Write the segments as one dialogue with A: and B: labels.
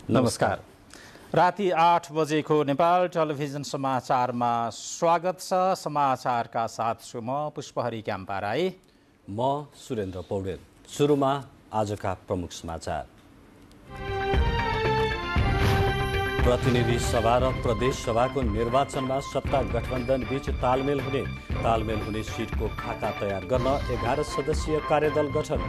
A: नमस्कार। राति 8 बजेको नेपाल टेलिभिजन समाचारमा स्वागत छ। समाचारका साथ छु म पुष्पहरी क्याम्पा राई।
B: म सुरेन्द्र पौडेल। सुरुमा आजका प्रमुख समाचार। प्रतिनिधि सभा र प्रदेश सभाको निर्वाचनमा सत्ता गठबन्धन बीच तालमेल हुने सिटको खाका तयार गर्न 11 सदस्यीय कार्यदल गठन।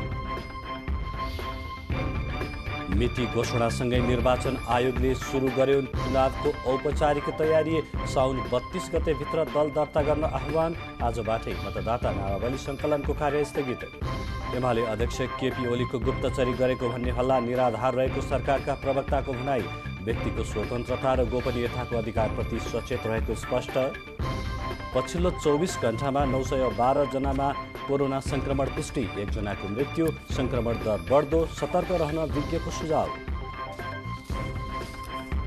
B: मिति घोषणासँगै निर्वाचन आयोगले सुरु गर्यो चुनावको औपचारिक तयारी। साउन 32 गतेभित्र दल दर्ता गर्न आह्वान। आजबाटै मतदाता नामावली सङ्कलनको कार्य स्थगित। एमाले अध्यक्ष केपी ओलीको गुप्तचरी गरेको भन्ने हल्ला निराधार रहेको सरकारका प्रवक्ताको भनाई। व्यक्तिको स्वतन्त्रता र गोपनीयताको अधिकारप्रति सचेत रहेको स्पष्ट। पछिल्लो 24 घण्टामा 912 जनामा कोरोना संक्रमण पुष्टि, 1 जनाको मृत्यु। संक्रमण दर बढ्दो, सतर्क रहन विज्ञको सुझाव।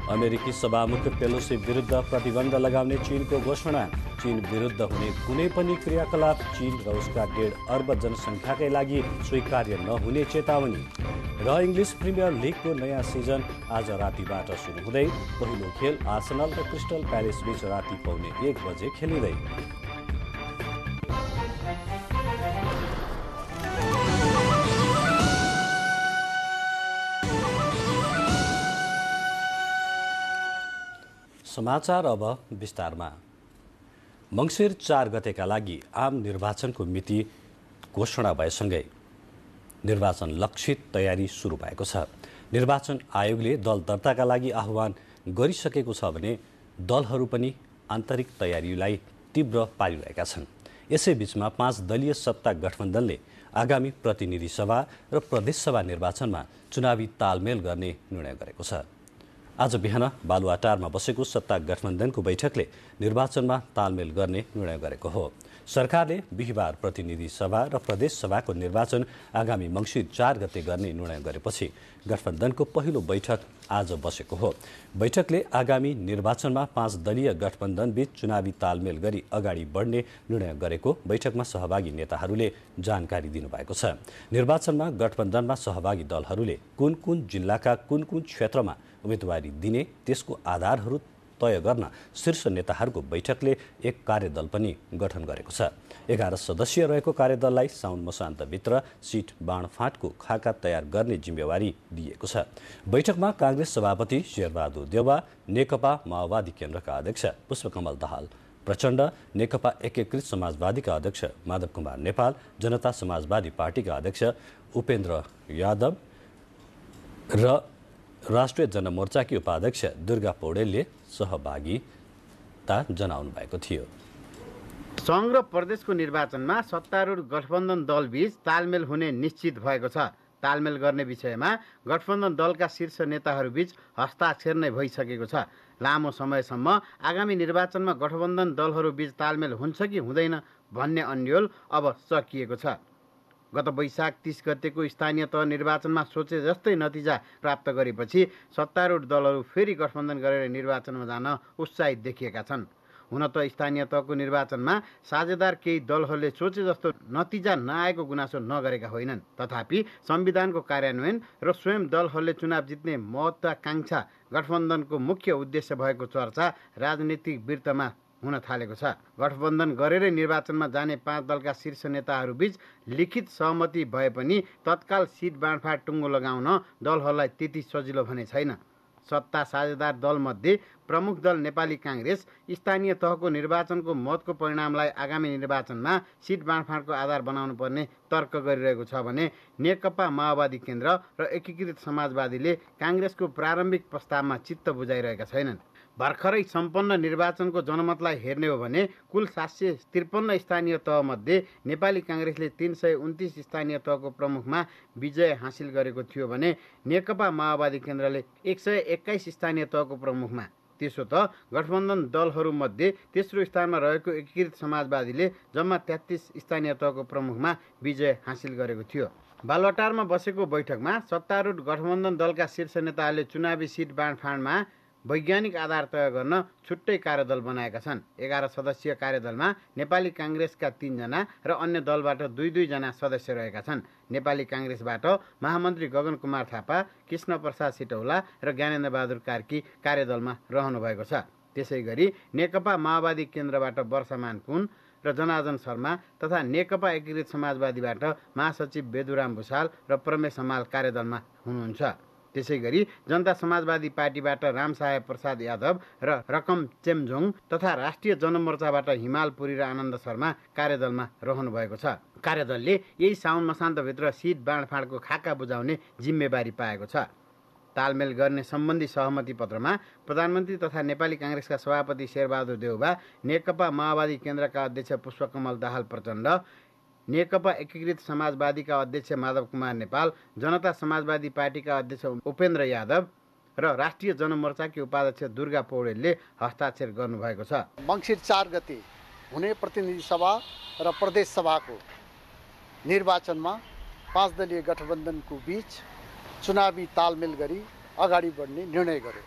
B: अमेरिकी सभामुख पेलोसी विरुद्ध प्रतिबन्ध लगाउने चीनको घोषणा। चीन विरुद्ध हुने कुनै पनि क्रियाकलाप चीन र उसका 1.5 अर्ब जनसङ्ख्याकै लागि स्वीकार्य नहुने चेतावनी। र इङ्ग्लिस प्रिमियर लिगको नयाँ सिजन आज रातिबाट सुरु हुँदै पहिलो खेल आर्सेनल र क्रिस्टल प्यालेस बीच राति पाउने 1 बजे खेलिँदै। समाचार अब विस्तारमा। मङ्सिर 4 गतेका लागि आम निर्वाचनको मिति घोषणा भएसँगै निर्वाचन लक्षित तयारी सुरु भएको छ। निर्वाचन आयोगले दल दर्ताका लागि आह्वान गरिसकेको छ भने दलहरू पनि आन्तरिक तयारीलाई तीव्र पारिरहेका छन्। यसैबीचमा 5 दलीय सत्ता गठबन्धनले आगामी प्रतिनिधि सभा र प्रदेश सभा निर्वाचनमा चुनावी तालमेल गर्ने निर्णय गरेको छ। आज बिहान बालुवाटारमा बसेको सत्ता गठबन्धनको बैठकले निर्वाचनमा तालमेल गर्ने निर्णय गरेको हो। सरकारले बिहिबार प्रतिनिधि सभा र प्रदेश सभाको निर्वाचन आगामी मङ्सिर 4 गते गर्ने निर्णय गरेपछि गठबन्धनको पहिलो बैठक आज बसेको हो। बैठकले आगामी निर्वाचनमा 5 दलीय गठबन्धनबीच चुनावी तालमेल गरी अगाडि बढ्ने निर्णय गरेको बैठकमा सहभागी नेताहरूले जानकारी दिनुभएको छ। निर्वाचनमा गठबन्धनमा सहभागी दलहरूले कुन कुन जिल्लाका कुन कुन क्षेत्रमा उम्मेदवारी दिने त्यसको आधारहरू तय गर्न शीर्ष नेताहरूको बैठकले एक कार्यदल पनि गठन गरेको छ। 11 सदस्यीय रहेको कार्यदललाई साउन मसान्तभित्र सिट बाँडफाँटको खाका तयार गर्ने जिम्मेवारी दिएको छ। बैठकमा काङ्ग्रेस सभापति शेरबहादुर देउवा, नेकपा माओवादी केन्द्रका अध्यक्ष पुष्पकमल दाहाल प्रचण्ड, नेकपा एकीकृत समाजवादीका अध्यक्ष माधव कुमार नेपाल, जनता समाजवादी पार्टीका अध्यक्ष उपेन्द्र यादव र राष्ट्रिय जनमोर्चाकी उपाध्यक्ष दुर्गा पौडेलले सहभागिता जनाउनु भएको थियो।
C: सङ्घ र प्रदेशको निर्वाचनमा सत्तारूढ गठबन्धन दलबीच तालमेल हुने निश्चित भएको छ। तालमेल गर्ने विषयमा गठबन्धन दलका शीर्ष नेताहरूबीच हस्ताक्षर नै भइसकेको छ। लामो समयसम्म आगामी निर्वाचनमा गठबन्धन दलहरूबीच तालमेल हुन्छ कि हुँदैन भन्ने अन्यल अब सकिएको छ। गत वैशाख 30 गतेको स्थानीय तह निर्वाचनमा सोचे जस्तै नतिजा प्राप्त गरेपछि सत्तारूढ दलहरू फेरि गठबन्धन गरेर निर्वाचनमा जान उत्साहित देखिएका छन्। हुन त स्थानीय तहको निर्वाचनमा साझेदार केही दलहरूले सोचे जस्तो नतिजा नआएको गुनासो नगरेका होइनन्। तथापि संविधानको कार्यान्वयन र स्वयं दलहरूले चुनाव जित्ने महत्त्वाकांक्षा गठबन्धनको मुख्य उद्देश्य भएको चर्चा राजनीतिक वृत्तमा हुन थालेको छ। गठबन्धन गरेरै निर्वाचनमा जाने 5 दलका शीर्ष नेताहरूबीच लिखित सहमति भए पनि तत्काल सिट बाँडफाँड टुङ्गो लगाउन दलहरूलाई त्यति सजिलो भने छैन। सत्ता साझेदार दलमध्ये प्रमुख दल नेपाली काङ्ग्रेस स्थानीय तहको निर्वाचनको मतको परिणामलाई आगामी निर्वाचनमा सिट बाँडफाँडको आधार बनाउनु पर्ने तर्क गरिरहेको छ भने नेकपा माओवादी केन्द्र र एकीकृत समाजवादीले काङ्ग्रेसको प्रारम्भिक प्रस्तावमा चित्त बुझाइरहेका छैनन्। भर्खरै सम्पन्न निर्वाचनको जनमतलाई हेर्ने हो भने कुल 753 स्थानीय तहमध्ये नेपाली काङ्ग्रेसले 329 स्थानीय तहको प्रमुखमा विजय हासिल गरेको थियो भने नेकपा माओवादी केन्द्रले 121 स्थानीय तहको प्रमुखमा। त्यसो त गठबन्धन दलहरूमध्ये तेस्रो स्थानमा रहेको एकीकृत समाजवादीले जम्मा 33 स्थानीय तहको प्रमुखमा विजय हासिल गरेको थियो। बालुवाटारमा बसेको बैठकमा सत्तारूढ गठबन्धन दलका शीर्ष नेताहरूले चुनावी सिट बाँडफाँडमा वैज्ञानिक आधार तय गर्न छुट्टै कार्यदल बनाएका छन्। 11 सदस्यीय कार्यदलमा नेपाली काङ्ग्रेसका 3 जना र अन्य दलबाट 2-2 जना सदस्य रहेका छन्। नेपाली काङ्ग्रेसबाट महामन्त्री गगन कुमार थापा, कृष्ण प्रसाद सिटौला र ज्ञानेन्द्र बहादुर कार्की कार्यदलमा रहनुभएको छ। त्यसै गरी नेकपा माओवादी केन्द्रबाट वर्षमान पुन र जनार्दन शर्मा तथा नेकपा एकीकृत समाजवादीबाट महासचिव बेदुराम भुषाल र प्रमेश हमाल कार्यदलमा हुनुहुन्छ। त्यसै गरी जनता समाजवादी पार्टीबाट रामसहाय प्रसाद यादव र रकम चेम्जोङ तथा राष्ट्रिय जनमोर्चाबाट हिमाल पुरी र आनन्द शर्मा कार्यदलमा रहनुभएको छ। कार्यदलले यही साउन मसान्तभित्र सिट बाँडफाँडको खाका बुझाउने जिम्मेवारी पाएको छ। तालमेल गर्ने सम्बन्धी सहमति पत्रमा प्रधानमन्त्री तथा नेपाली काङ्ग्रेसका सभापति शेरबहादुर देउबा, नेकपा माओवादी केन्द्रका अध्यक्ष पुष्पकमल दाहाल प्रचण्ड, नेकपा एकीकृत समाजवादीका अध्यक्ष माधव कुमार नेपाल, जनता समाजवादी पार्टीका अध्यक्ष उपेन्द्र यादव र राष्ट्रिय जनमोर्चाकी उपाध्यक्ष दुर्गा पौडेलले हस्ताक्षर गर्नुभएको छ।
D: मङ्सिर 4 गते हुने प्रतिनिधि सभा र प्रदेश सभाको निर्वाचनमा 5 दलीय गठबन्धनको बीच चुनावी तालमेल गरी अगाडि बढ्ने निर्णय गर्यो।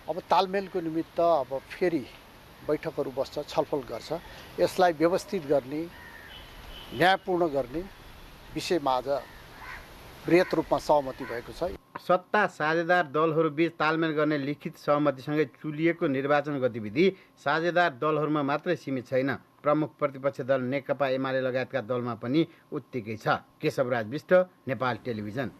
D: अब तालमेलको निमित्त अब फेरि बैठकहरू बस्छ, छलफल गर्छ। यसलाई व्यवस्थित गर्ने, न्यायपूर्ण गर्ने विषयमा आज बृहत रूपमा सहमति भएको छ।
C: सत्ता साझेदार दलहरू बीच तालमेल गर्ने लिखित सहमतिसँगै चुलिएको निर्वाचन गतिविधि साझेदार दलहरूमा मात्रै सीमित छैन। प्रमुख प्रतिपक्ष दल नेकपा एमाले लगायतका दलमा पनि उत्तिकै छ। केशवराज विष्ट, नेपाल टेलिभिजन।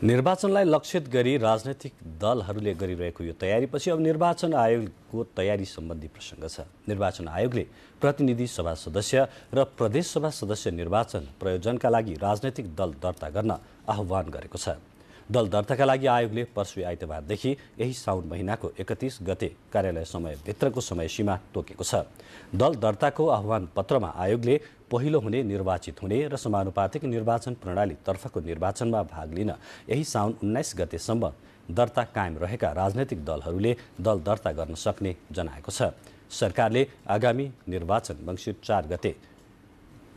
B: निर्वाचनलाई लक्षित गरी राजनैतिक दलहरूले गरिरहेको यो तयारीपछि अब निर्वाचन आयोगको तयारी सम्बन्धी प्रसङ्ग छ। निर्वाचन आयोगले प्रतिनिधि सभा सदस्य र प्रदेश सभा सदस्य निर्वाचन प्रयोजनका लागि राजनैतिक दल दर्ता गर्न आह्वान गरेको छ। दल दर्ताका लागि आयोगले पर्सि आइतबारदेखि यही साउन महिनाको 31 गते कार्यालय समयभित्रको समय सीमा तोकेको छ। दल दर्ताको आह्वान पत्रमा आयोगले पहिलो हुने, निर्वाचित हुने र समानुपातिक निर्वाचन प्रणालीतर्फको निर्वाचनमा भाग लिन यही साउन 19 गतेसम्म दर्ता कायम रहेका राजनैतिक दलहरूले दल दर्ता गर्न सक्ने जनाएको छ। सरकारले आगामी निर्वाचन मङ्सिर 4 गते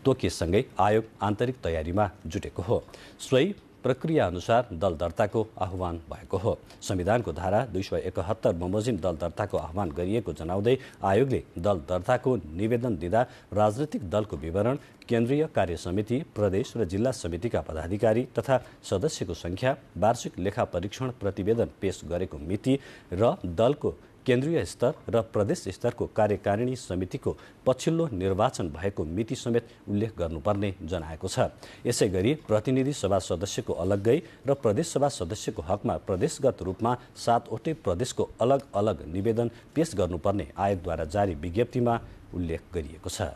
B: तोकिएसँगै आयोग आन्तरिक तयारीमा जुटेको हो। सोही प्रक्रिया अनुसार दल दर्ताको आह्वान भएको हो। संविधानको धारा 271 बमोजिम दल दर्ताको आह्वान गरिएको जनाउँदै आयोगले दल दर्ताको निवेदन दिँदा राजनैतिक दलको विवरण, केन्द्रीय कार्य समिति, प्रदेश र जिल्ला समितिका पदाधिकारी तथा सदस्यको संख्या, वार्षिक लेखा परीक्षण प्रतिवेदन पेश गरेको मिति र दलको केन्द्रीय स्तर र प्रदेश स्तरको कार्यकारिणी समितिको पछिल्लो निर्वाचन भएको मिति समेत उल्लेख गर्नुपर्ने जनाएको छ। यसै गरी प्रतिनिधि सभा सदस्यको अलग्गै र प्रदेश सभा सदस्यको हकमा प्रदेशगत रूपमा 7वटै प्रदेशको अलग अलग निवेदन पेश गर्नुपर्ने आयोगद्वारा जारी विज्ञप्तिमा उल्लेख गरिएको छ।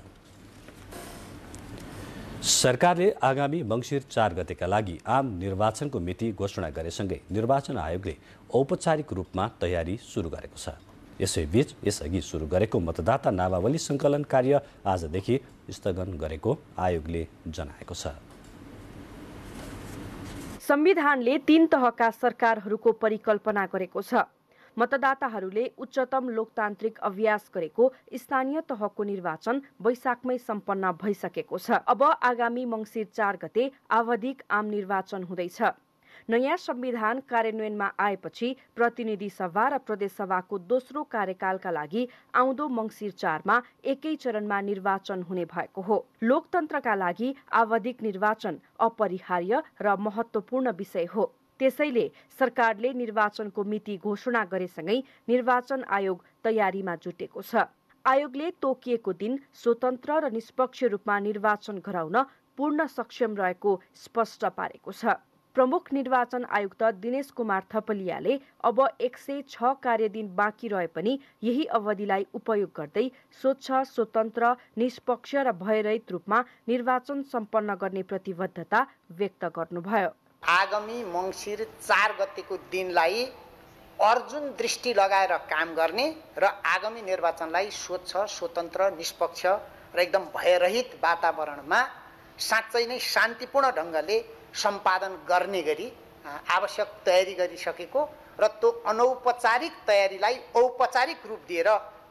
B: सरकारले आगामी मङ्सिर 4 गतेका लागि आम निर्वाचनको मिति घोषणा गरेसँगै निर्वाचन आयोगले औपचारिक रूपमा तयारी सुरु गरेको छ। यसैबीच यसअघि सुरु गरेको मतदाता नामावली सङ्कलन कार्य आजदेखि स्थगन गरेको आयोगले जनाएको छ।
E: संविधानले 3 तहका सरकारहरूको परिकल्पना गरेको छ। मतदाताहरूले उच्चतम लोकतान्त्रिक अभ्यास गरेको स्थानीय तहको निर्वाचन वैशाखमै सम्पन्न भइसकेको छ। अब आगामी मङ्सिर 4 गते आवधिक आम निर्वाचन हुँदैछ। नयाँ संविधान कार्यान्वयनमा आएपछि प्रतिनिधि सभा र प्रदेश सभाको दोस्रो कार्यकालका लागि आउँदो मङ्सिर 4 मा एकै चरणमा निर्वाचन हुने भएको हो। लोकतन्त्रका लागि आवधिक निर्वाचन अपरिहार्य र महत्त्वपूर्ण विषय हो। त्यसैले सरकारले निर्वाचनको मिति घोषणा गरेसँगै निर्वाचन आयोग तयारीमा जुटेको छ। आयोगले तोकिएको दिन स्वतन्त्र र निष्पक्ष रूपमा निर्वाचन गराउन पूर्ण सक्षम रहेको स्पष्ट पारेको छ। प्रमुख निर्वाचन आयुक्त दिनेश कुमार थपलियाले अब 106 कार्यदिन बाँकी रहे पनि यही अवधिलाई उपयोग गर्दै स्वच्छ, स्वतन्त्र, निष्पक्ष र भयरहित रूपमा निर्वाचन सम्पन्न गर्ने प्रतिबद्धता व्यक्त गर्नुभयो।
F: आगामी मङ्सिर 4 गतेको दिनलाई अर्जुन दृष्टि लगाएर काम गर्ने र आगामी निर्वाचनलाई स्वच्छ, स्वतन्त्र, निष्पक्ष र एकदम भयरहित वातावरणमा साँच्चै नै शान्तिपूर्ण ढङ्गले सम्पादन गर्ने गरी आवश्यक तयारी गरिसकेको र त्यो अनौपचारिक तयारीलाई औपचारिक रूप दिएर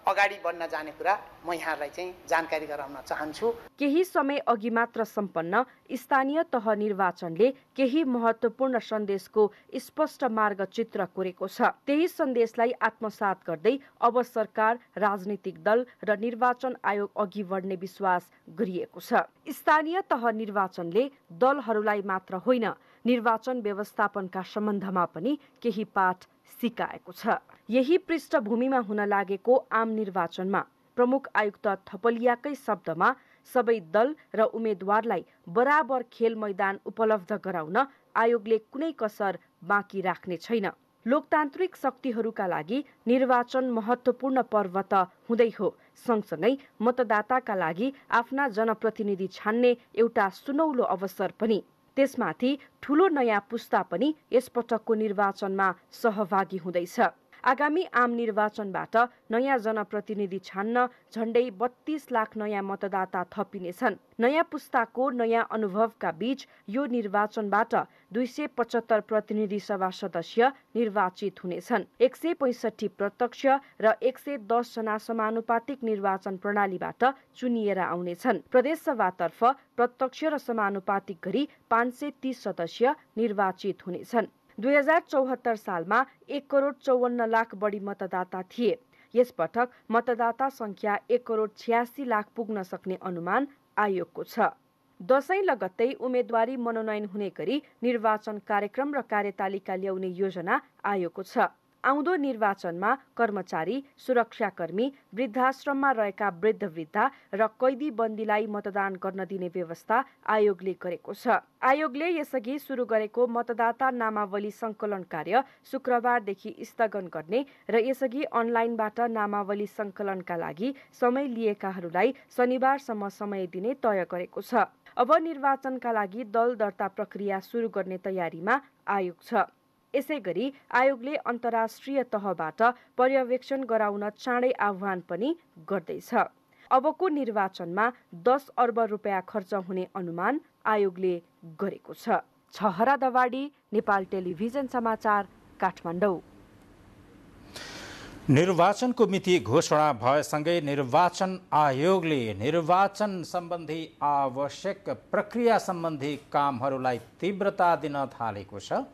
F: अगाडि बढ्न जाने कुरा म यहाँलाई चाहिँ जानकारी गराउन चाहन्छु।
E: केही समय अघि मात्र सम्पन्न स्थानीय तह निर्वाचनले केही महत्त्वपूर्ण सन्देशको स्पष्ट मार्गचित्र कोरेको छ। त्यही सन्देशलाई आत्मसात गर्दै अब सरकार, राजनीतिक दल र निर्वाचन आयोग अघि बढ्ने विश्वास गरिएको छ। स्थानीय तह निर्वाचनले दलहरूलाई मात्र होइन, निर्वाचन व्यवस्थापनका सम्बन्धमा पनि केही पाठ सिकाएको छ। यही पृष्ठभूमिमा हुन लागेको आम निर्वाचनमा प्रमुख आयुक्त थपलियाकै शब्दमा सबै दल र उम्मेद्वारलाई बराबर खेल मैदान उपलब्ध गराउन आयोगले कुनै कसर बाँकी राख्ने छैन। लोकतान्त्रिक शक्तिहरूका लागि निर्वाचन महत्त्वपूर्ण पर्व त हुँदै हो, सँगसँगै मतदाताका लागि आफ्ना जनप्रतिनिधि छान्ने एउटा सुनौलो अवसर पनि। त्यसमाथि ठूलो नयाँ पुस्ता पनि यसपटकको निर्वाचनमा सहभागी हुँदैछ। आगामी आम निर्वाचनबाट नयाँ जनप्रतिनिधि छान्न झण्डै 32 लाख नयाँ मतदाता थपिनेछन्। नयाँ पुस्ताको नयाँ अनुभवका बीच यो निर्वाचनबाट 275 प्रतिनिधि सभा सदस्य निर्वाचित हुनेछन्। 165 प्रत्यक्ष र 110 जना समानुपातिक निर्वाचन प्रणालीबाट चुनिएर आउनेछन्। प्रदेश सभातर्फ प्रत्यक्ष र समानुपातिक गरी 530 सदस्य निर्वाचित हुनेछन्। 2074 सालमा 1,54,00,000 बढी मतदाता थिए। यसपटक मतदाता संख्या 1,86,00,000 पुग्न सक्ने अनुमान आयोगको छ। दशैं लगत्तै उम्मेदवारी मनोनयन हुने गरी निर्वाचन कार्यक्रम र कार्यतालिका ल्याउने योजना आयोगको छ। आउँदो निर्वाचनमा कर्मचारी, सुरक्षाकर्मी, वृद्धाश्रममा रहेका वृद्ध-वृद्धा र कैदी बन्दीलाई मतदान गर्न दिने व्यवस्था आयोगले गरेको छ। आयोगले यसअघि सुरु गरेको मतदाता नामावली संकलन कार्य शुक्रबारदेखि स्थगन गर्ने र यसअघि अनलाइनबाट नामावली संकलनका लागि समय लिएकाहरूलाई शनिबारसम्म समय दिने तय गरेको छ। अब निर्वाचनका लागि दल दर्ता प्रक्रिया सुरु गर्ने तयारीमा आयोग छ। यसैगरी आयोगले अन्तर्राष्ट्रिय तहबाट पर्यवेक्षण गराउन चाँडै आह्वान पनि गर्दैछ। अबको निर्वाचनमा 10 अर्ब रुपियाँ खर्च हुने अनुमान आयोगले गरेको छ। छहरा दवाडी, नेपाल टेलिभिजन समाचार, काठमाडौँ।
A: निर्वाचनको मिति घोषणा भएसँगै निर्वाचन आयोगले निर्वाचन सम्बन्धी आवश्यक प्रक्रिया सम्बन्धी कामहरूलाई तीव्रता दिन थालेको छ।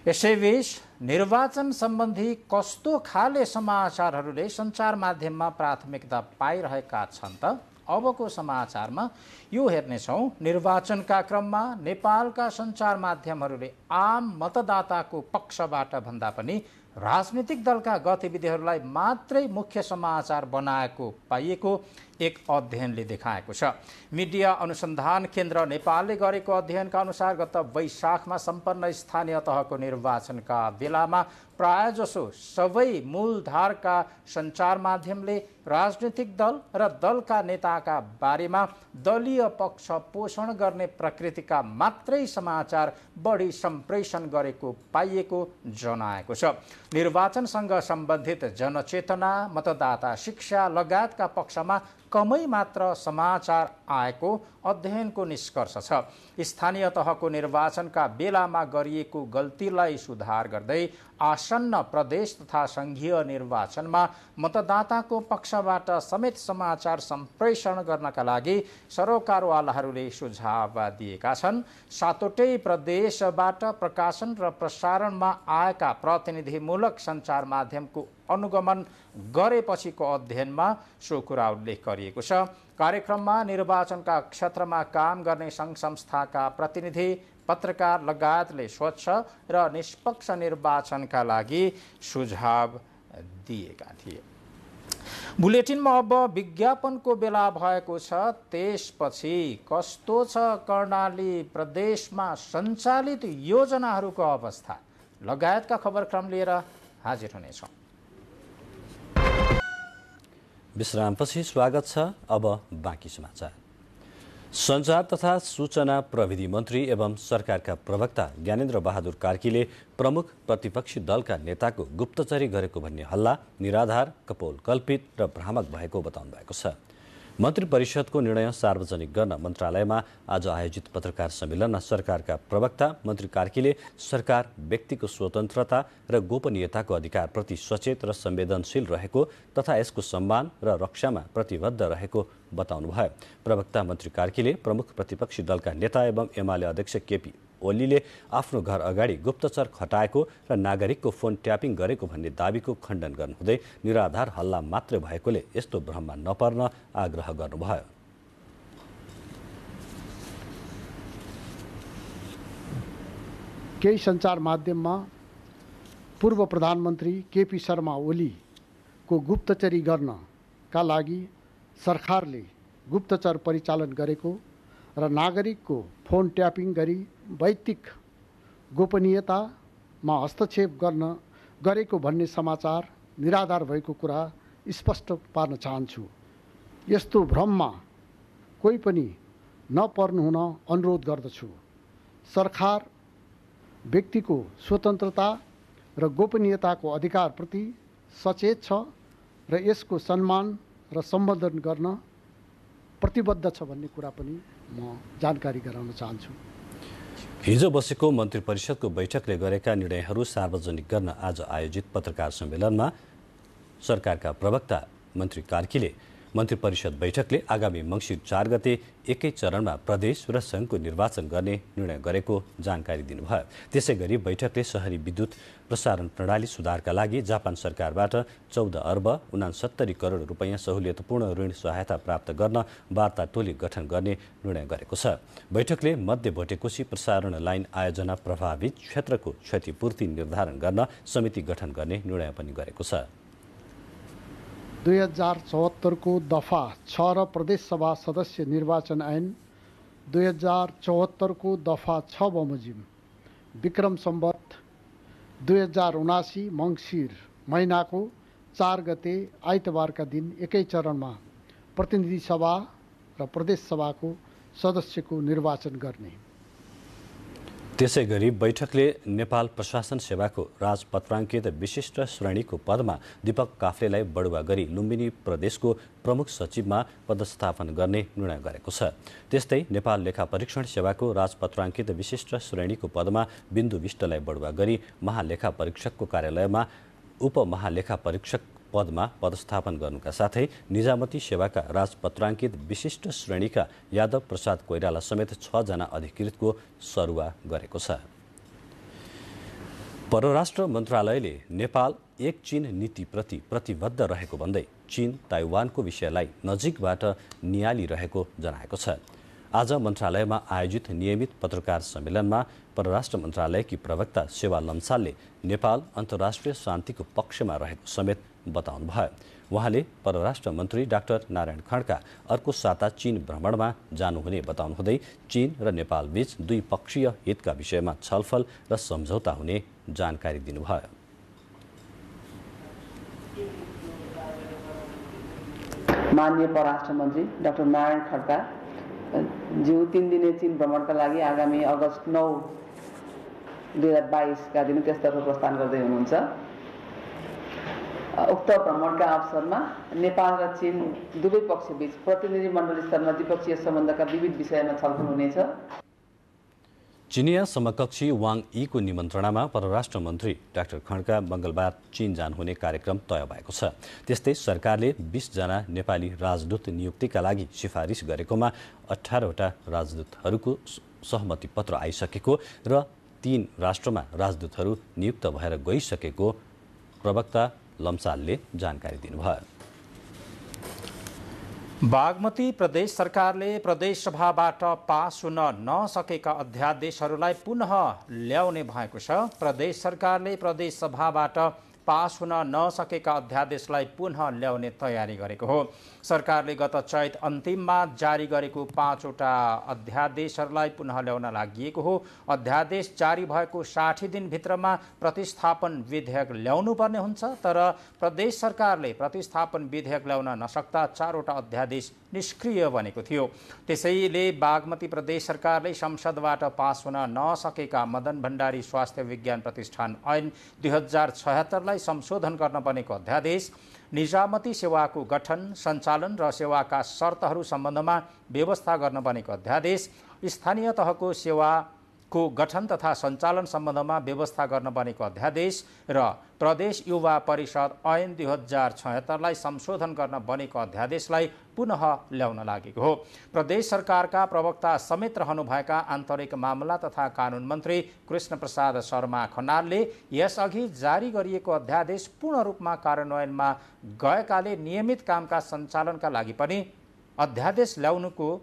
A: यसैबीच निर्वाचन सम्बन्धी कस्तो खाले समाचारहरूले सञ्चार माध्यममा प्राथमिकता पाइरहेका छन् त? अबको समाचारमा यो हेर्नेछौँ। निर्वाचनका क्रममा नेपालका सञ्चार माध्यमहरूले आम मतदाताको पक्षबाट भन्दा पनि राजनीतिक दलका गतिविधिहरूलाई मात्रै मुख्य समाचार बनाएको पाइएको एक अध्ययनले देखाएको छ। मिडिया अनुसन्धान केन्द्र नेपालले गरेको अध्ययनका अनुसार गत वैशाखमा सम्पन्न स्थानीय तहको निर्वाचनका बेलामा प्रायजसो सबै मूलधारका सञ्चार माध्यमले राजनीतिक दल र दलका नेताका बारेमा दलीय पक्ष पोषण गर्ने प्रकृतिका मात्रै समाचार बढी सम्प्रेषण गरेको पाइएको जनाएको छ। निर्वाचनसँग सम्बन्धित जनचेतना, मतदाता शिक्षा लगायतका पक्षमा कमै मात्र समाचार आएको अध्ययनको निष्कर्ष छ। स्थानीय तहको निर्वाचनका बेलामा गरिएको गल्तीलाई सुधार गर्दै आसन्न प्रदेश तथा संघीय निर्वाचनमा मतदाताको पक्षबाट समेत समाचार सम्प्रेषण गर्नका लागि सरोकारवालाहरूले सुझाव दिएका छन्। सातवटै प्रदेशबाट प्रकाशन र प्रसारणमा आएका प्रतिनिधिमूलक सञ्चार माध्यमको अनुगमन गरेपछिको अध्ययनमा सो कुरा उल्लेख गरिएको छ। कार्यक्रममा निर्वाचनका क्षेत्रमा काम गर्ने सङ्घ संस्थाका प्रतिनिधि, पत्रकार लगायतले स्वच्छ र निष्पक्ष निर्वाचनका लागि सुझाव दिएका थिए। बुलेटिनमा अब विज्ञापनको बेला भएको छ। त्यसपछि कस्तो छ कर्णाली प्रदेशमा सञ्चालित योजनाहरूको अवस्था लगायतका खबरक्रम लिएर हाजिर हुनेछौँ।
B: विश्रामपछि स्वागत छ। अब बाँकी समाचार। सञ्चार तथा सूचना प्रविधि मन्त्री एवं सरकारका प्रवक्ता ज्ञानेन्द्र बहादुर कार्कीले प्रमुख प्रतिपक्षी दलका नेताको गुप्तचरी गरेको भन्ने हल्ला निराधार, कपोल कल्पित र भ्रामक भएको बताउनु भएको छ। मन्त्री परिषदको निर्णय सार्वजनिक गर्न मन्त्रालयमा आज आयोजित पत्रकार सम्मेलनमा सरकारका प्रवक्ता मन्त्री कार्कीले सरकार व्यक्तिको स्वतन्त्रता र गोपनीयताको अधिकारप्रति सचेत र संवेदनशील रहेको तथा यसको सम्मान र रक्षामा प्रतिबद्ध रहेको बताउनुभयो। प्रवक्ता मन्त्री कार्कीले प्रमुख प्रतिपक्षी दलका नेता एवं एमाले अध्यक्ष केपी ओलीले आफ्नो घर अगाडि गुप्तचर खटाएको र नागरिकको फोन ट्यापिङ गरेको भन्ने दाबीको खण्डन गर्नुहुँदै निराधार हल्ला मात्रै भएकोले यस्तो भ्रममा नपर्न आग्रह गर्नुभयो।
D: केही सञ्चार माध्यममा पूर्व प्रधानमन्त्री केपी शर्मा ओलीको गुप्तचरी गर्नका लागि सरकारले गुप्तचर परिचालन गरेको र नागरिकको फोन ट्यापिङ गरी वैयक्तिक गोपनीयतामा हस्तक्षेप गरेको भन्ने समाचार निराधार भएको कुरा स्पष्ट पार्न चाहन्छु। यस्तो भ्रममा कोही पनि नपर्नु हुन अनुरोध गर्दछु। सरकार व्यक्तिको स्वतन्त्रता र गोपनीयताको अधिकारप्रति सचेत छ र यसको सम्मान र सम्वर्धन गर्न प्रतिबद्ध छ भन्ने कुरा पनि म जानकारी गराउन चाहन्छु।
B: हिजो बसेको मन्त्री परिषदको बैठकले गरेका निर्णयहरू सार्वजनिक गर्न आज आयोजित पत्रकार सम्मेलनमा सरकारका प्रवक्ता मन्त्री कार्कीले मन्त्री परिषद बैठकले आगामी मङ्सिर 4 गते एकै चरणमा प्रदेश र सङ्घको निर्वाचन गर्ने निर्णय गरेको जानकारी दिनुभयो। त्यसैगरी बैठकले शहरी विद्युत प्रसारण प्रणाली सुधारका लागि जापान सरकारबाट 14 अर्ब 69 करोड रुपैयाँ सहुलियतपूर्ण ऋण सहायता प्राप्त गर्न वार्ता टोली गठन गर्ने निर्णय गरेको छ। बैठकले मध्य भोटेकोशी प्रसारण लाइन आयोजना प्रभावित क्षेत्रको क्षतिपूर्ति निर्धारण गर्न समिति गठन गर्ने निर्णय पनि गरेको छ।
D: 2074 को दफा 6 र प्रदेश सभा सदस्य निर्वाचन ऐन 2074 को दफा 6 बमोजिम विक्रम सम्वत 2079 मङ्सिर महिनाको 4 गते आइतबारका दिन एकै चरणमा प्रतिनिधि सभा र प्रदेश सभाको सदस्यको निर्वाचन गर्ने।
B: त्यसैगरी बैठकले नेपाल प्रशासन सेवाको राजपत्राङ्कित विशिष्ट श्रेणीको पदमा दीपक काफ्लेलाई बढुवा गरी लुम्बिनी प्रदेशको प्रमुख सचिवमा पदस्थापन गर्ने निर्णय गरेको छ। त्यस्तै नेपाल लेखा परीक्षण सेवाको राजपत्राङ्कित विशिष्ट श्रेणीको पदमा बिन्दु विष्टलाई बढुवा गरी महालेखा परीक्षकको कार्यालयमा उपमहालेखा परीक्षक पदमा पदस्थापन गर्नुका साथै निजामती सेवाका राजपत्राङ्कित विशिष्ट श्रेणीका यादव प्रसाद कोइराला समेत 6 जना अधिकृतको सरुवा गरेको छ। परराष्ट्र मन्त्रालयले नेपाल एक चीन नीतिप्रति प्रतिबद्ध रहेको भन्दै चीन ताइवानको विषयलाई नजिकबाट नियालिरहेको जनाएको छ। आज मन्त्रालयमा आयोजित नियमित पत्रकार सम्मेलनमा परराष्ट्र मन्त्रालयकी प्रवक्ता सेवा लम्सालले नेपाल अन्तर्राष्ट्रिय शान्तिको पक्षमा रहेको समेत बताउनुभयो। उहाँले परराष्ट्र मन्त्री डाक्टर नारायण खड्का अर्को साता चीन भ्रमणमा जानुहुने बताउनुहुँदै चीन र नेपाल बीच द्विपक्षीय हितका विषयमा छलफल र सम्झौता हुने जानकारी दिनुभयो।
G: माननीय परराष्ट्र मन्त्री डाक्टर नारायण खड्का जो 3 दिने चीन भ्रमणका लागि आगामी अगस्त 9, 2022 का दिन त्यसतर्फ प्रस्थान गर्दै हुनुहुन्छ। उक्त भ्रमणका अवसरमा नेपाल र चीन दुवै पक्षबीच प्रतिनिधि मण्डल स्तरमा द्विपक्षीय सम्बन्धका विविध विषयमा छलफल हुनेछ।
B: चिनिया समकक्षी वाङ यीको निमन्त्रणामा परराष्ट्र मन्त्री डाक्टर खड्का मंगलबार चीन जानुहुने कार्यक्रम तय भएको छ। त्यस्तै सरकारले 20 जना नेपाली राजदूत नियुक्तिका लागि सिफारिस गरेकोमा 18 वटा राजदूतहरूको सहमति पत्र आइसकेको र 3 राष्ट्रमा राजदूतहरू नियुक्त भएर गइसकेको प्रवक्ता लम्सालले जानकारी दिनुभयो।
A: बागमती प्रदेश सरकारले प्रदेश सभाबाट पास हुन नसकेका अध्यादेशहरूलाई पुनः ल्याउने भएको छ। प्रदेश सरकारले प्रदेश सभाबाट पास हुन नसकेका अध्यादेशलाई पुनः ल्याउने तयारी गरेको हो। सरकारले गत चैत अन्तिममा जारी गरेको 5 वटा अध्यादेशहरूलाई पुनः ल्याउन लागि हो। अध्यादेश जारी भएको 60 दिनभित्रमा प्रतिस्थापन विधेयक ल्याउनुपर्ने हुन्छ, तर प्रदेश सरकारले प्रतिस्थापन विधेयक ल्याउन नसक्दा 4 वटा अध्यादेश निष्क्रिय बनेको थियो। त्यसैले बागमती प्रदेश सरकारले संसदबाट पास हुन नसकेका मदन भण्डारी स्वास्थ्य विज्ञान प्रतिष्ठान ऐन 2076लाई संशोधन गर्न बनेको अध्यादेश, निजामती सेवाको गठन, सञ्चालन र सेवाका शर्तहरू सम्बन्धमा व्यवस्था गर्न बनेको अध्यादेश, स्थानीय तहको सेवाको गठन तथा सञ्चालन सम्बन्धमा व्यवस्था गर्न बनेको अध्यादेश र प्रदेश युवा परिषद ऐन 2076लाई संशोधन गर्न बनेको अध्यादेशलाई पुनः ल्याउन लागेको हो। प्रदेश सरकारका प्रवक्ता समेत रहनुभएका आन्तरिक मामला तथा कानुन मन्त्री कृष्ण प्रसाद शर्मा खनालले यसअघि जारी गरिएको अध्यादेश पूर्ण रूपमा कार्यान्वयनमा गएकाले नियमित कामका सञ्चालनका लागि पनि अध्यादेश ल्याउनुको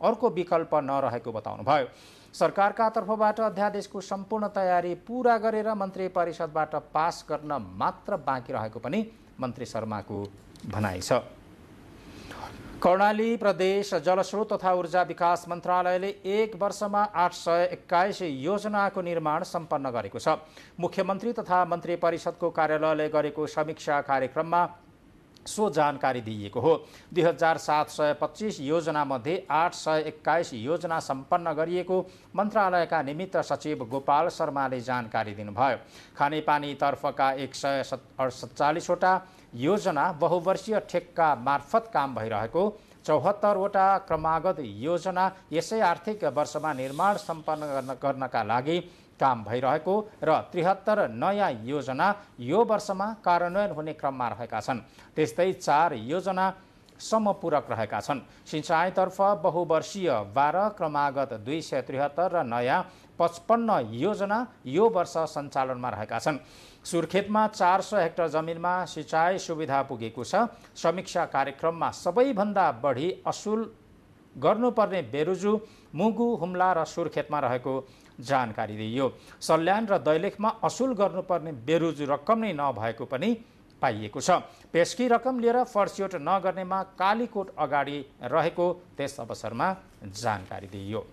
A: अर्को विकल्प नरहेको बताउनुभयो। सरकारका तर्फबाट अध्यादेशको सम्पूर्ण तयारी पूरा गरेर मन्त्री परिषदबाट पास गर्न मात्र बाँकी रहेको पनि मन्त्री शर्माको भनाइ छ। कर्णाली प्रदेश जलस्रोत तथा ऊर्जा विकास मन्त्रालयले 1 वर्षमा 821 योजनाको निर्माण सम्पन्न गरेको छ। मुख्यमन्त्री तथा मन्त्री परिषदको कार्यालयले गरेको समीक्षा कार्यक्रममा सो जानकारी दिइएको हो। 2725 योजनामध्ये 821 योजना सम्पन्न गरिएको मन्त्रालयका निमित्त सचिव गोपाल शर्माले जानकारी दिनुभयो। खानेपानीतर्फका 147वटा योजना बहुवर्षीय ठेक्का मार्फत काम भइरहेको, 74वटा क्रमागत योजना यसै आर्थिक वर्षमा निर्माण सम्पन्न गर्नका लागि काम भइरहेको र 73 नयाँ योजना यो वर्षमा कार्यान्वयन हुने क्रममा रहेका छन्। त्यस्तै 4 योजना समपूरक रहेका छन्। सिंचाइतर्फ बहुवर्षीय 12, क्रमागत 273 र नयाँ 55 योजना यो वर्ष सञ्चालनमा रहेका छन्। सुर्खेतमा 400 हेक्टर जमिनमा सिंचाइ सुविधा पुगेको छ। समीक्षा कार्यक्रममा सबैभन्दा बढी असुल गर्नुपर्ने बेरुजु, मुगु, हुम्ला र सुर्खेतमा रहेको जानकारी दिइयो। सल्यान र दैलेखमा असुल गर्नुपर्ने बेरुजु रकम नै नभएको पनि पाइएको छ। पेस्की रकम लिएर फर्स्योट नगर्नेमा कालीकोट अगाडि रहेको त्यस अवसरमा जानकारी दिइयो।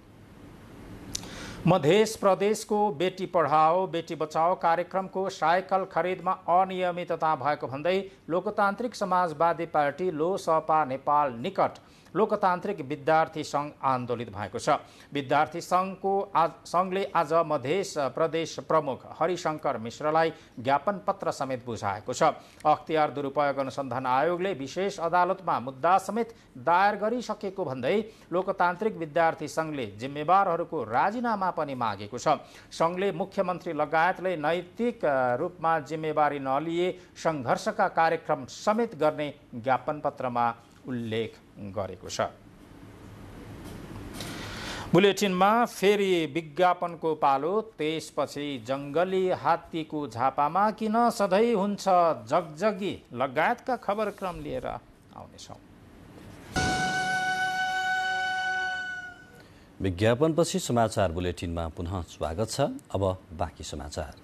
A: मध्य प्रदेशको बेटी पढाओ बेटी बचाओ कार्यक्रमको साइकल खरिदमा अनियमितता भएको भन्दै लोकतान्त्रिक समाजवादी पार्टी लोसपा नेपाल निकट लोकतान्त्रिक विद्यार्थी सङ्घ आन्दोलित भएको छ। विद्यार्थी सङ्घले आज मध्य प्रदेश प्रमुख हरिशङ्कर मिश्रलाई ज्ञापन पत्र समेत बुझाएको छ। अख्तियार दुरुपयोग अनुसन्धान आयोगले विशेष अदालतमा मुद्दा समेत दायर गरिसकेको भन्दै लोकतान्त्रिक विद्यार्थी सङ्घले जिम्मेवारहरूको राजीनामा पनि मागेको छ। सङ्घले मुख्यमन्त्री लगायतले नैतिक रूपमा जिम्मेवारी नलिए सङ्घर्षका कार्यक्रम समेत गर्ने ज्ञापन पत्रमा उल्लेख गरेको छ। बुलेटिनमा फेरि विज्ञापनको पालो। त्यसपछि जङ्गली हात्तीको झापामा किन सधैँ हुन्छ जगजगी लगायतका खबरक्रम लिएर आउनेछौँ।
B: विज्ञापनपछि समाचार बुलेटिनमा पुनः स्वागत छ। अब बाँकी समाचार।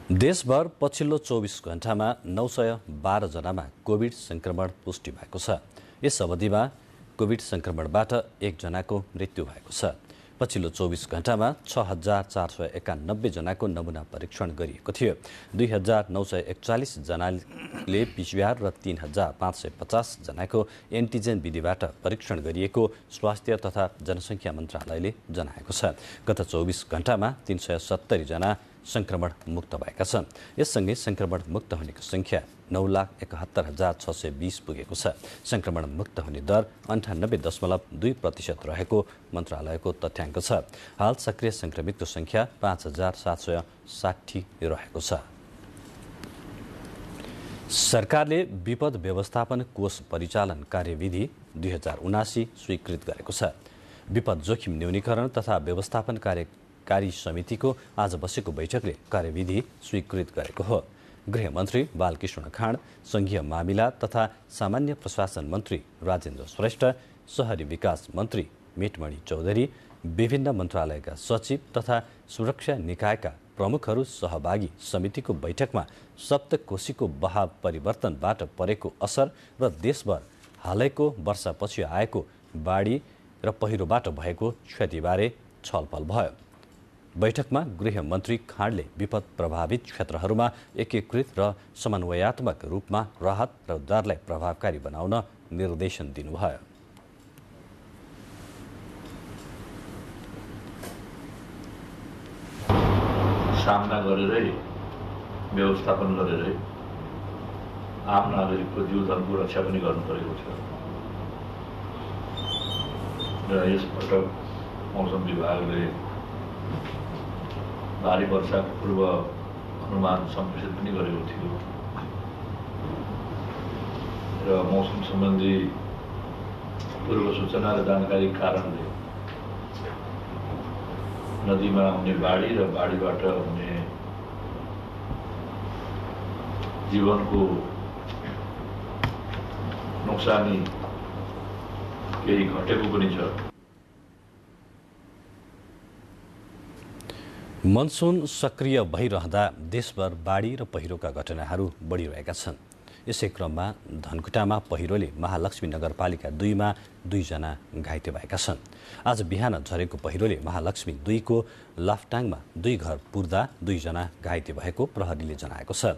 B: देशभर पछिल्लो 24 घण्टामा 912 जनामा कोभिड संक्रमण पुष्टि भएको छ। यस अवधिमा कोभिड संक्रमणबाट 1 जनाको मृत्यु भएको छ। पछिल्लो 24 घण्टामा 6491 जनाको नमुना परीक्षण गरिएको थियो। 2941 जनाले पिसिआर र 3550 जनाको एन्टिजेन विधिबाट परीक्षण गरिएको स्वास्थ्य तथा जनसङ्ख्या मन्त्रालयले जनाएको छ। गत 24 घण्टामा 370 जना संक्रमण मुक्त भएका छन्। यससँगै संक्रमण मुक्त हुनेको संख्या 9,71,620 पुगेको छ। संक्रमण मुक्त हुने दर 98.2% रहेको मन्त्रालयको तथ्याङ्क छ। हाल सक्रिय संक्रमितको संख्या 5760 रहेको छ। सरकारले विपद व्यवस्थापन कोष परिचालन कार्यविधि 2079 स्वीकृत गरेको छ। विपद जोखिम न्यूनीकरण तथा व्यवस्थापन कार्यकारी समितिको आज बसेको बैठकले कार्यविधि स्वीकृत गरेको हो। गृहमन्त्री बालकृष्ण खाँड, संघीय मामिला तथा सामान्य प्रशासन मन्त्री राजेन्द्र श्रेष्ठ, शहरी विकास मन्त्री मितमणि चौधरी, विभिन्न मन्त्रालयका सचिव तथा सुरक्षा निकायका प्रमुखहरू सहभागी समितिको बैठकमा सप्तकोशीको बहाव परिवर्तनबाट परेको असर र देशभर हालैको वर्षापछि आएको बाढी र पहिरोबाट भएको क्षतिबारे छलफल भयो। बैठकमा गृहमन्त्री खाँडले विपद प्रभावित क्षेत्रहरूमा एकीकृत र समन्वयात्मक रूपमा राहत र उद्धारलाई प्रभावकारी बनाउन निर्देशन दिनुभयो।
H: सामना गरेरै व्यवस्थापन गरेरै आम नागरिकको जीवधनको रक्षा पनि गर्नु परेको छ र यसपटक मौसम विभागले भारी वर्षाको पूर्व अनुमान सम्प्रेषित पनि गरेको थियो र मौसम सम्बन्धी पूर्व सूचना र जानकारी कारणले नदीमा हुने बाढी र बाढीबाट हुने जीवनको नोक्सानी केही घटेको पनि छ।
B: मनसुन सक्रिय भइरहँदा देशभर बाढी र पहिरोका घटनाहरू बढिरहेका छन्। यसै क्रममा धनकुटामा पहिरोले महालक्ष्मी नगरपालिका 2 मा 2 जना घाइते भएका छन्। आज बिहान झरेको पहिरोले महालक्ष्मी 2 को लाफटाङमा 2 घर पुर्दा 2 जना घाइते भएको प्रहरीले जनाएको छ।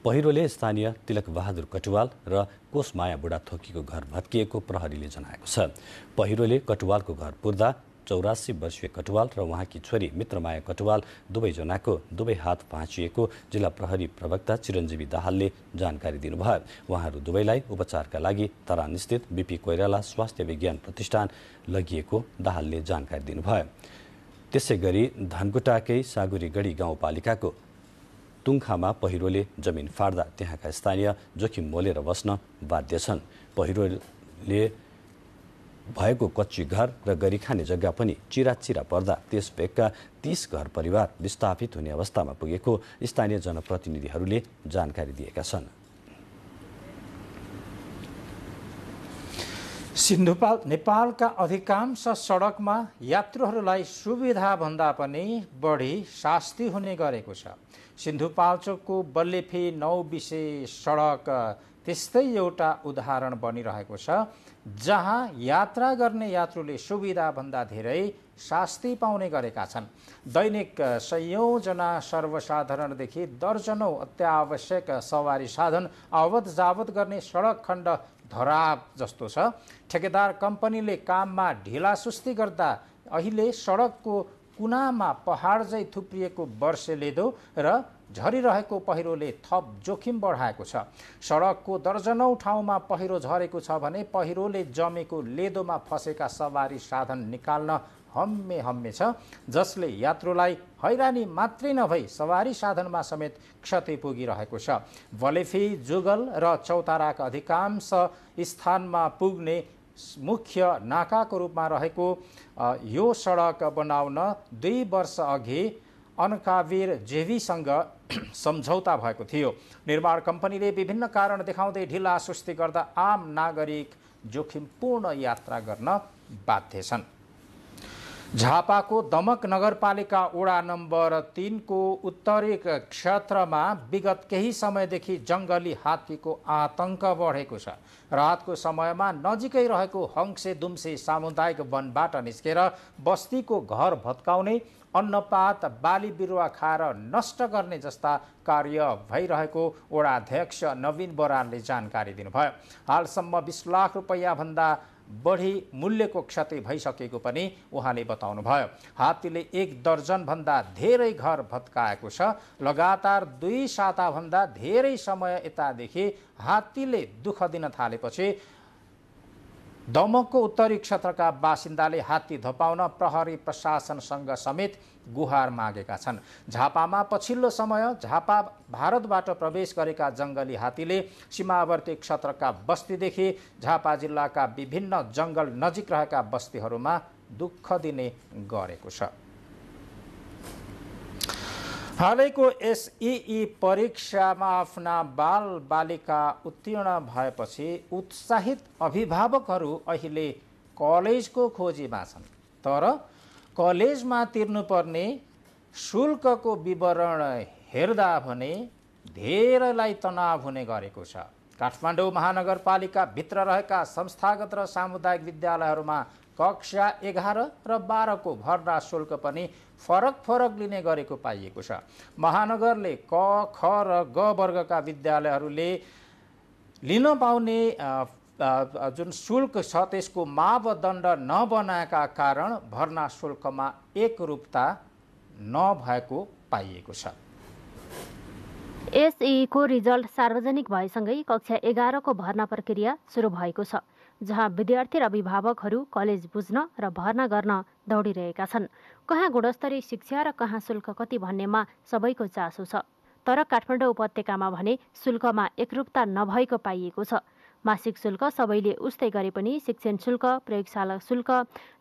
B: पहिरोले स्थानीय तिलक बहादुर कटुवाल र कोषमाया बुढाथोकीको घर भत्किएको प्रहरीले जनाएको छ। पहिरोले कटुवालको घर पुर्दा 84 वर्षीय कटुवाल र उहाँकी छोरी मित्रमाया कटुवाल दुवैजनाको दुवै हात भाँचिएको जिल्ला प्रहरी प्रवक्ता चिरञ्जीवी दाहालले जानकारी दिनुभयो। उहाँहरू दुवैलाई उपचारका लागि तरानस्थित बीपी कोइराला स्वास्थ्य विज्ञान प्रतिष्ठान लगिएको दाहालले जानकारी दिनुभयो। त्यसै गरी धनकुटाकै सागुरीगढी गाउँपालिकाको तुङखामा पहिरोले जमिन फाड्दा त्यहाँका स्थानीय जोखिम मोलेर बस्न बाध्य छन्। पहिरोले भएको कच्ची घर र गरीखाने जग्गा पनि चिराचिरा पर्दा त्यस भेगका 30 घर परिवार विस्थापित हुने अवस्थामा पुगेको स्थानीय जनप्रतिनिधिहरूले जानकारी दिएका छन्।
A: नेपालका अधिकांश सडकमा यात्रुहरूलाई सुविधा भन्दा पनि बढी शास्ति हुने गरेको छ। सिन्धुपाल्चोकको बल्लेफी 9 विशेष सडक त्यस्तै एउटा उदाहरण बनिरहेको छ, जहाँ यात्रा गर्ने यात्रुले सुविधा भन्दा धेरै शास्ति पाउने गरेका छन्। दैनिक सयौं जना सर्वसाधारणदेखि दर्जनौं अत्यावश्यक सवारी साधन आवत जावत गर्ने सडक खण्ड धराप जस्तो छ। ठेकेदार कम्पनीले काममा ढिलासुस्ती गर्दा अहिले सडकको कुनामा पहाड झै थुप्रिएको वर्षेलेदो र झरिरहेको पहिरोले थप जोखिम बढाएको छ। सडकको दर्जनौं ठाउँमा पहिरो झरेको छ भने पहिरोले जमेको लेदोमा फसेका सवारी साधन निकाल्न हम्मे छ, जसले यात्रुलाई हैरानी मात्रै नभई सवारी साधनमा समेत क्षति पुगिरहेको छ। बलेफी, जुगल र चौताराका अधिकांश स्थानमा पुग्ने मुख्य नाकाको रूपमा रहेको यो सडक बनाउन 2 वर्ष अघि अनकावीर जेवीसँग सम्झौता भएको थियो। निर्माण कम्पनीले विभिन्न कारण देखाउँदै ढिलासुस्ती गर्दा आम नागरिक जोखिमपूर्ण यात्रा गर्न बाध्य छन्। झापाको दमक नगरपालिका वडा नम्बर 3 को उत्तरी क्षेत्रमा विगत केही समयदेखि जंगली हात्तीको आतंक बढेको छ। रातको समयमा नजिकै रहेको हङ्से दुम्से सामुदायिक वनबाट निस्केर बस्तीको घर भत्काउने, अन्नपात बाली बिरुवा खाएर नष्ट गर्ने जस्ता कार्य भइरहेको वडा अध्यक्ष नवीन बरालले जानकारी दिनुभयो। हालसम्म 20 लाख रुपैयाँ भन्दा बढी मूल्यको क्षति भइसकेको पनि उहाँले बताउनुभयो। हात्तीले 1 दर्जन भन्दा धेरै घर भत्काएको छ। लगातार 2 साताभन्दा धेरै समय यतादेखि हात्तीले दुःख दिन थालेपछि दमकको उत्तरी क्षेत्रका बासिन्दाले हात्ती धपाउन प्रहरी प्रशासनसँग समेत गुहार मागेका छन्। झापामा पछिल्लो समय झापा भारतबाट प्रवेश गरेका जंगली हात्तीले सीमावर्ती क्षेत्रका बस्तीदेखि झापा जिल्लाका विभिन्न जंगल नजिक रहेका बस्तीहरूमा दुःख दिने गरेको छ। हालैको एसईई परीक्षामा आफ्ना बाल बालिका उत्तीर्ण भएपछि उत्साहित अभिभावकहरू अहिले कलेजको खोजीमा छन्। तर कलेजमा तिर्नुपर्ने शुल्कको विवरण हेर्दा भने धेरैलाई तनाव हुने गरेको छ। काठमाडौँ महानगरपालिका भित्र रहेका संस्थागत र सामुदायिक विद्यालयहरूमा कक्षा 11 र 12 को भर्ना शुल्क पनि फरक लिने गरेको पाइएको छ। महानगरले क, ख र ग वर्गका विद्यालयहरूले लिन पाउने जुन शुल्क छ त्यसको मापदण्ड नबनाएका कारण भर्ना शुल्कमा एकरूपता नभएको पाइएको छ।
I: एसई को रिजल्ट सार्वजनिक भएसँगै कक्षा 11 को भर्ना प्रक्रिया सुरु भएको छ, जहाँ विद्यार्थी र अभिभावकहरू कलेज बुझ्न र भर्ना गर्न दौडिरहेका छन्। कहाँ गुणस्तरीय शिक्षा र कहाँ शुल्क कति भन्नेमा सबैको चासो छ। तर काठमाडौँ उपत्यकामा भने शुल्कमा एकरूपता नभएको पाइएको छ। मासिक शुल्क सबैले उस्तै गरे पनि शिक्षण शुल्क, प्रयोगशाला शुल्क,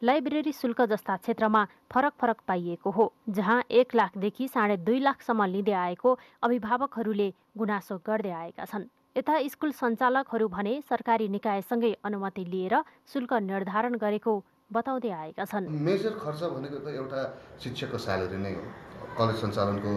I: लाइब्रेरी शुल्क जस्ता क्षेत्रमा फरक फरक पाइएको हो, जहाँ 1 लाखदेखि 2.5 लाखसम्म लिँदै आएको अभिभावकहरूले गुनासो गर्दै आएका छन्। यता स्कुल सञ्चालकहरू भने सरकारी निकायसँगै अनुमति लिएर शुल्क निर्धारण गरेको बताउँदै आएका छन्।
J: मेजर खर्च भनेको त एउटा शिक्षकको स्यालेरी नै हो। कलेज सञ्चालनको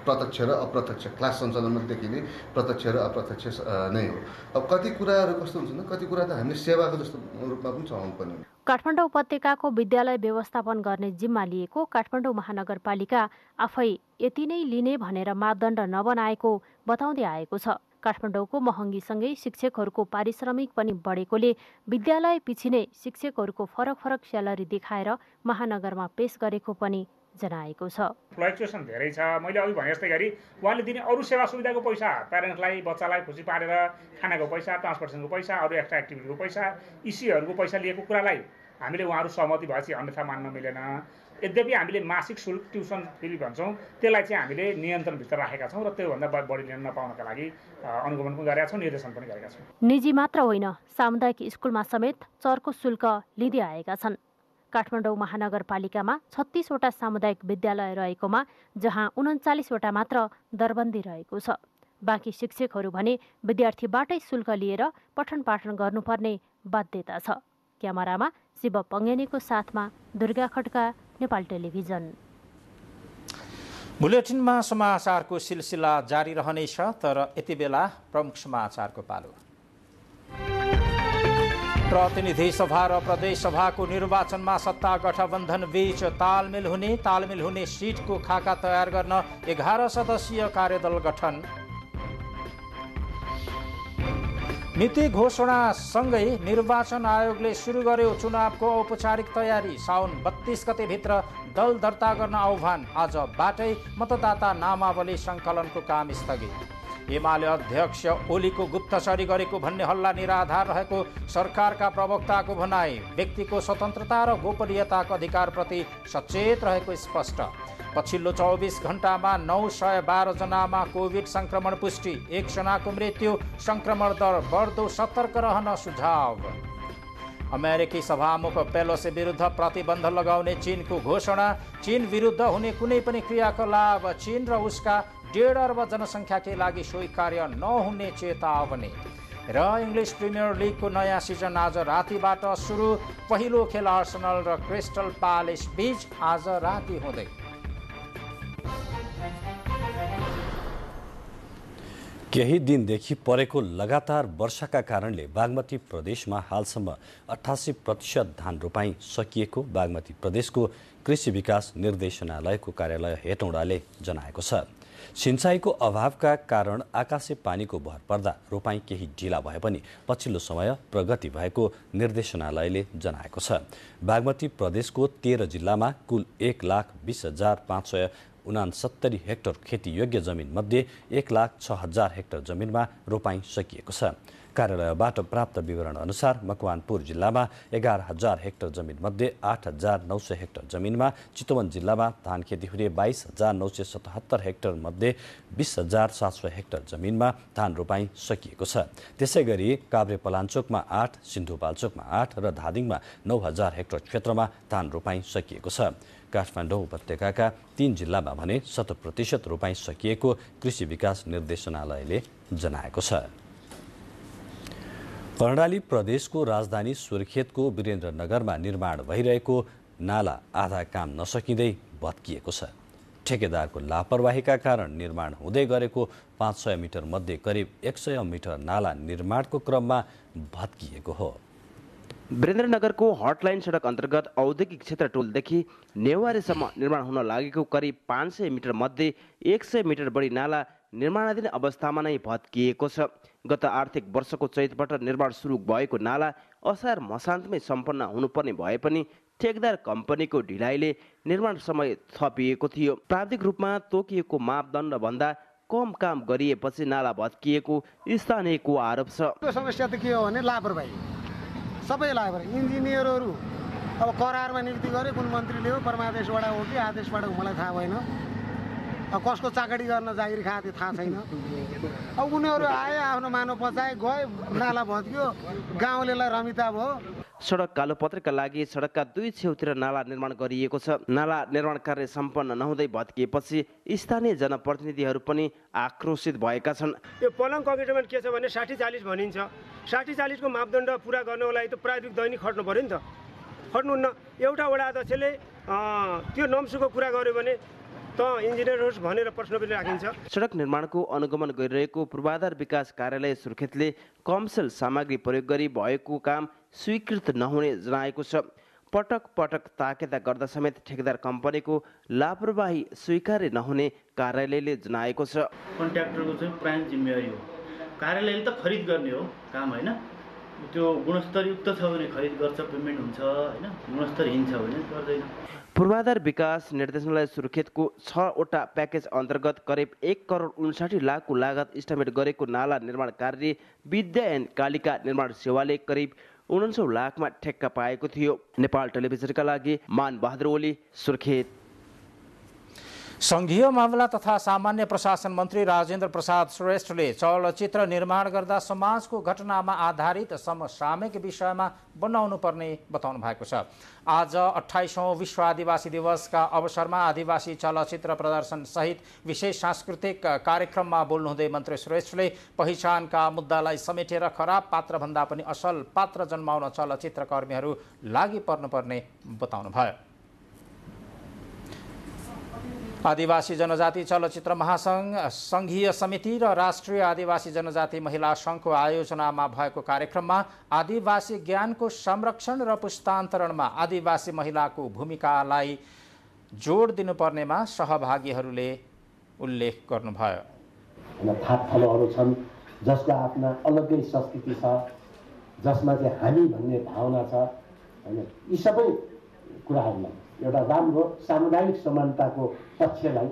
J: प्रत्यक्ष र अप्रत्यक्ष, क्लास सञ्चालनदेखि नै प्रत्यक्ष र अप्रत्यक्ष नै हो। अब कति कुराहरू कस्तो हुन्छ, कति कुरा त हामीले सेवाको जस्तो रूपमा पनि चलाउनु पर्ने।
I: काठमाडौँ उपत्यकाको विद्यालय व्यवस्थापन गर्ने जिम्मा लिएको काठमाडौँ महानगरपालिका आफै यति नै लिने भनेर मापदण्ड नबनाएको बताउँदै आएको छ। काठमाडौँको महँगीसँगै शिक्षकहरूको पारिश्रमिक पनि बढेकोले विद्यालय पछि नै शिक्षकहरूको फरक फरक स्यालेरी देखाएर महानगरमा पेश गरेको पनि जनाएको छ।
K: फ्लक्चुएसन धेरै छ। मैले अघि भने जस्तै गरी उहाँले दिने अरू सेवा सुविधाको पैसा, प्यारेन्ट्सलाई बच्चालाई खुसी पारेर खानाको पैसा, ट्रान्सपोर्टेसनको पैसा, अरू एक्स्ट्रा एक्टिभिटीको पैसा, इसीहरूको पैसा लिएको कुरालाई हामीले उहाँहरू सहमति भएपछि अन्यथा मान्न मिलेन। यद्यपि हामीले मासिक शुल्क ट्युसन फी भन्छौँ, त्यसलाई चाहिँ हामीले नियन्त्रणभित्र राखेका छौँ र त्योभन्दा बढी लिन नपाउनका लागि अनुगमन पनि गरेका छौँ, निर्देशन पनि गरेका छौँ।
I: निजी मात्र होइन, सामुदायिक स्कुलमा समेत चर्को शुल्क लिँदै आएका छन्। काठमाडौँ महानगरपालिकामा 36 वटा सामुदायिक विद्यालय रहेकोमा जहाँ 39 वटा मात्र दरबन्दी रहेको छ। बाँकी शिक्षकहरू भने विद्यार्थीबाटै शुल्क लिएर पठन पाठन गर्नुपर्ने बाध्यता छ। क्यामेरामा शिव पङ्गेनीको साथमा दुर्गा खड्का, नेपाल टेलिभिजन।
A: बुलेटिनमा समाचारको सिलसिला जारी रहनेछ, तर यति बेला प्रमुख समाचारको पालो। प्रतिनिधि सभा र प्रदेश सभाको निर्वाचनमा सत्ता गठबन्धन बीच तालमेल हुने सिटको खाका तयार गर्न 11 सदस्यीय कार्यदल गठन। नीति घोषणासँगै निर्वाचन आयोगले सुरु गर्यो चुनावको औपचारिक तयारी। साउन 32 गतेभित्र दल दर्ता गर्न आह्वान। आजबाटै मतदाता नामावली सङ्कलनको काम स्थगित। एमाले अध्यक्ष ओलीको गुप्तचरी गरेको भन्ने हल्ला निराधार रहेको सरकारका प्रवक्ताको भनाई। व्यक्तिको स्वतन्त्रता र गोपनीयताको अधिकारप्रति सचेत रहेको स्पष्ट। पछिल्लो 24 घण्टामा 912 जनामा कोभिड संक्रमण पुष्टि। 1 जनाको मृत्यु। संक्रमण दर बढ्दो, सतर्क रहन सुझाव। अमेरिकी सभामुख पेलोसी विरुद्ध प्रतिबन्ध लगाउने चीनको घोषणा। चीन विरुद्ध हुने कुनै पनि क्रियाकलाप चीन र उसका 1.5 अर्ब जनसङ्ख्याकै लागि स्वीकार्य नहुने चेतावनी। र इङ्ग्लिस प्रिमियर लिगको नयाँ सिजन आज रातिबाट सुरु। पहिलो खेल आर्सेनल र क्रिस्टल प्यालेस बीच आज राति हुँदै।
B: केही दिनदेखि परेको लगातार वर्षाका कारणले बागमती प्रदेशमा हालसम्म 88% धान रोपाई सकिएको बागमती प्रदेशको कृषि विकास निर्देशनालयको कार्यालय हेटौँडाले जनाएको छ। सिंचाइको अभावका कारण आकाशे पानीको भर पर्दा रोपाई केही ढिला भए पनि पछिल्लो समय प्रगति भएको निर्देशनालयले जनाएको छ। बागमती प्रदेशको 13 जिल्लामा कुल 1,20,569 हेक्टर खेतीयोग्य जमिन मध्ये 1,06,000 हेक्टर जमिनमा रोपाई सकिएको छ। कार्यालयबाट प्राप्त विवरण अनुसार मकवानपुर जिल्लामा 11,000 हेक्टर जमिन मध्ये 8,900 हेक्टर जमिनमा, चितवन जिल्लामा धान खेती हुने 22,977 हेक्टर मध्ये 20,700 हेक्टर जमिनमा धान रोपाई सकिएको छ। त्यसै गरी काभ्रे पलाञ्चोकमा 8, सिन्धुपाल्चोकमा 8 र धादिङमा 9,000 हेक्टर क्षेत्रमा धान रोपाई सकिएको छ। काठमाडौँ उपत्यकाका 3 जिल्लामा भने 100% रोपाई सकिएको कृषि विकास निर्देशनालयले जनाएको छ। कर्णाली प्रदेशको राजधानी सुर्खेतको वीरेन्द्रनगरमा निर्माण भइरहेको नाला आधा काम नसकिँदै भत्किएको छ। ठेकेदारको लापरवाहीका कारण निर्माण हुँदै गरेको 500 मिटर मध्ये करिब 100 मिटर नाला निर्माणको क्रममा भत्किएको हो।
L: वीरेन्द्रनगरको हटलाइन सडक अन्तर्गत औद्योगिक क्षेत्र टोलदेखि नेवारीसम्म निर्माण हुन लागेको करिब 500 मिटर मध्ये 100 मिटर बढी नाला निर्माणाधीन अवस्थामा नै भत्किएको छ। गत आर्थिक वर्षको चैतबाट निर्माण सुरु भएको नाला असार मसान्तमै सम्पन्न हुनुपर्ने भए पनि ठेकेदार कम्पनीको ढिलाइले निर्माण समय थपिएको थियो। प्राविधिक रूपमा तोकिएको मापदण्डभन्दा कम काम गरिएपछि नाला भत्किएको स्थानीयको आरोप छ।
M: त्यो समस्या त के हो भने लापरवाही, सबै लापरवाही। इन्जिनियरहरू अब करारमा नियुक्ति गरे, कुन मन्त्रीले हो, परमादेशबाट हो कि आदेशबाट हो मलाई थाहा भएन। अब कसको चाकडी गर्न जागिर खाए त्यो थाहा छैन। अब उनीहरू आए, आफ्नो मानव पचाए, गए, नाला भत्कियो, गाउँलेलाई रमिता भयो।
L: सडक कालोपत्रका लागि सडकका दुई छेउतिर नाला निर्माण गरिएको छ। नाला निर्माण कार्य सम्पन्न नहुँदै भत्किएपछि स्थानीय जनप्रतिनिधिहरू पनि आक्रोशित भएका छन्।
N: यो पलङ कमिटमेन्ट के छ भने 60-40 भनिन्छ। 60-40 को मापदण्ड पुरा गर्नको लागि त प्राविधिक दैनिक खट्नु पर्यो नि त, खट्नुहुन्न। एउटा वडा अध्यक्षले त्यो नम्सुको कुरा गर्यो भने त इन्जिनियरहरू भनेर प्रश्न पनि राखिन्छ।
L: सडक निर्माणको अनुगमन गरिरहेको पूर्वाधार विकास कार्यालय सुर्खेतले कमर्सियल सामग्री प्रयोग गरी भएको काम स्वीकृत नहुने जनाएको छ। पटक पटक ताकेता गर्दा समेत ठेकेदार कम्पनीको लापरवाही स्वीकार्य नहुने कार्यालयले जनाएको छ।
O: कन्ट्र्याक्टरको चाहिँ प्राइम जिम्मेवारी हो, कार्यालयले त खरिद गर्ने हो काम होइन। त्यो गुणस्तरयुक्त छ भने खरिद गर्छ, पेमेन्ट हुन्छ होइन, गुणस्तरहीन छ भने गर्दैन।
L: पूर्वाधार विकास निर्देशनालय सुर्खेतको 6वटा प्याकेज अन्तर्गत करिब 1,59 लाखको लागत इस्टिमेट गरेको नाला निर्माण कार्य विद्या एन्ड कालिका निर्माण सेवाले करिब 49 लाखमा ठेक्का पाएको थियो। नेपाल टेलिभिजनका लागि मान बहादुर ओली, सुर्खेत।
A: संघीय मामला तथा सामान्य प्रशासन मन्त्री राजेन्द्र प्रसाद श्रेष्ठले चलचित्र निर्माण गर्दा समाजको घटनामा आधारित समसामयिक विषयमा बनाउनु पर्ने बताउनु भएको छ। आज 28औं विश्व आदिवासी दिवसका अवसरमा आदिवासी चलचित्र प्रदर्शन सहित विशेष सांस्कृतिक कार्यक्रममा बोल्नुहुँदै मन्त्री श्रेष्ठले पहिचानका मुद्दालाई समेटेर खराब पात्रभन्दा पनि असल पात्र जन्माउन चलचित्रकर्मीहरू लागि पर्नुपर्ने बताउनुभयो। आदिवासी जनजाति चलचित्र महासंघ, संघीय समिति र राष्ट्रिय आदिवासी जनजाति महिला संघको आयोजनामा भएको कार्यक्रममा आदिवासी ज्ञानको संरक्षण र पुस्तान्तरणमा आदिवासी महिलाको भूमिकालाई जोड दिनुपर्नेमा सहभागीहरूले उल्लेख गर्नुभयो।
P: थापाहरू छन् जसको आफ्ना अलग्गै संस्कृति छ, जसमा चाहिँ हामी भन्ने भावना छ हैन। यी सबै कुराहरूलाई एउटा राम्रो सामुदायिक समानताको पक्षलाई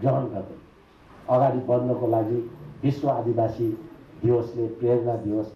P: ग्रहण गर्दै अगाडि बढ्नको लागि विश्व आदिवासी दिवसले प्रेरणा दिवस।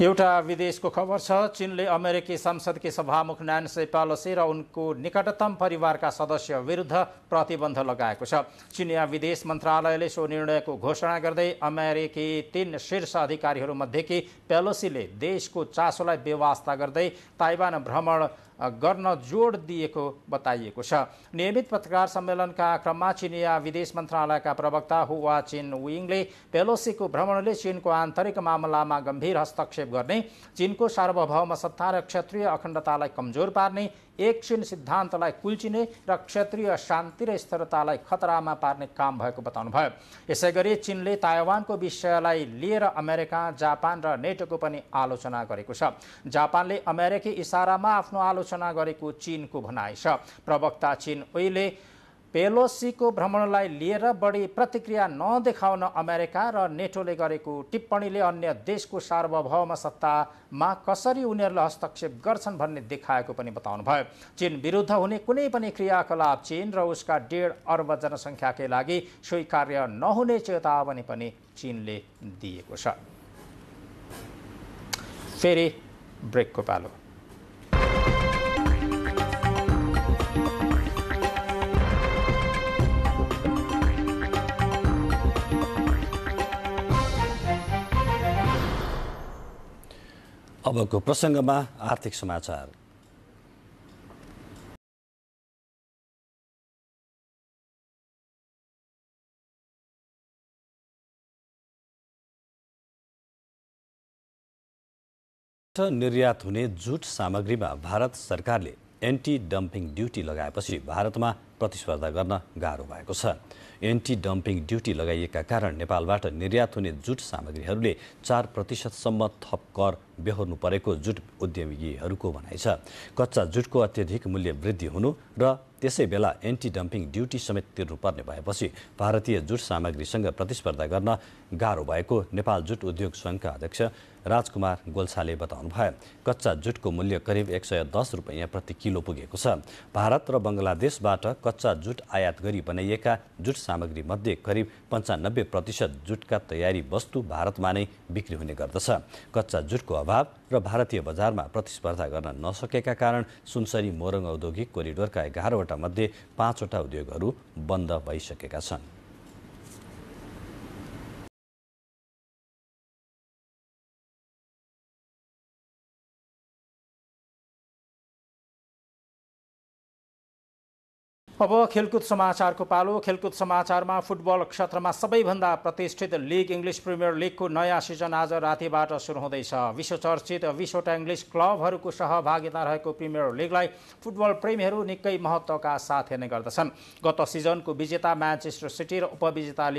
A: एउटा विदेशको खबर छ। चीनले अमेरिकी संसद की सभामुख न्यान्सी पेलोसी र उनको निकटतम परिवारका सदस्य विरुद्ध प्रतिबन्ध लगाएको छ। चीनिया विदेश मन्त्रालयले सो निर्णयको घोषणा गर्दै अमेरिकी 3 शीर्ष अधिकारीहरू मध्येकी पेलोसीले देशको चासोलाई बेवास्ता गर्दै ताइवान भ्रमण गर्न जोड दिएको बताइएको छ। नियमित पत्रकार सम्मेलनका क्रममा चीनिया विदेश मन्त्रालयका प्रवक्ता हुआ चिन विङले पेलोसीको भ्रमणले चीनको आन्तरिक मामलामा गम्भीर हस्तक्षेप गर्ने, चीनको सार्वभौम सत्ता र क्षेत्रीय अखण्डतालाई कमजोर पार्ने, एक चीन सिद्धान्तलाई कुल्चिने र क्षेत्रीय शान्ति र स्थिरतालाई खतरामा पार्ने काम भएको बताउनुभयो। यसैगरी चीनले ताइवानको विषयलाई लिएर अमेरिका, जापान र नेटोको पनि आलोचना गरेको छ। जापानले अमेरिकी इसारामा आफ्नो आलोचना गरेको चीनको भनाइ छ। प्रवक्ता चिन ओइले पेलोसीको भ्रमणलाई लिएर बढी प्रतिक्रिया नदेखाउन अमेरिका र नेटोले गरेको टिप्पणीले अन्य देशको सार्वभौम सत्तामा कसरी उनीहरूले हस्तक्षेप गर्छन् भन्ने देखाएको पनि बताउनुभयो। चीन विरुद्ध हुने कुनै पनि क्रियाकलाप चीन र उसका 1.5 अर्ब जनसङ्ख्याकै लागि स्वीकार्य नहुने चेतावनी पनि चीनले दिएको छ। फेरि ब्रेकको पालो।
B: अबको प्रसङ्गमा आर्थिक समाचार। निर्यात हुने जुट सामग्रीमा भारत सरकारले एन्टी डम्पिङ ड्युटी लगाएपछि भारतमा प्रतिस्पर्धा गर्न गाह्रो भएको छ। एन्टी डम्पिङ ड्युटी लगाइएका कारण नेपालबाट निर्यात हुने जुट सामग्रीहरूले 4% थप कर बेहोर्नु परेको जुट उद्यमीहरूको भनाइ छ। कच्चा जुटको अत्यधिक मूल्य वृद्धि हुनु र त्यसै बेला एन्टी डम्पिङ ड्युटी समेत तिर्नुपर्ने भएपछि भारतीय जुट सामग्रीसँग प्रतिस्पर्धा गर्न गाह्रो भएको नेपाल जुट उद्योग सङ्घका अध्यक्ष राजकुमार गोल्छाले बताउनुभयो। कच्चा जुटको मूल्य करिब 110 रुपैयाँ प्रति किलो पुगेको छ। भारत र बङ्गलादेशबाट कच्चा जुट आयात गरी बनाइएका जुट सामग्री मध्ये करिब 95% जुटका तयारी वस्तु भारतमा नै बिक्री हुने गर्दछ। कच्चा जुटको अभाव र भारतीय बजारमा प्रतिस्पर्धा गर्न नसकेका कारण सुनसरी मोरङ औद्योगिक कोरिडोरका 11वटा मध्ये 5वटा उद्योगहरू बन्द भइसकेका छन्।
A: अब खेलकुद समाचारको पालो। खेलकुद समाचारमा फुटबल क्षेत्रमा सबैभन्दा प्रतिष्ठित लिग इङ्ग्लिस प्रिमियर लिगको नयाँ सिजन आज रातिबाट सुरु हुँदैछ। विश्वचर्चित 20वटा इङ्ग्लिस क्लबहरूको सहभागिता रहेको प्रिमियर लिगलाई फुटबल प्रेमीहरू निकै महत्त्वका साथ हेर्ने गर्दछन्। गत सिजनको विजेता म्यान्चेस्टर सिटी र उपविजेता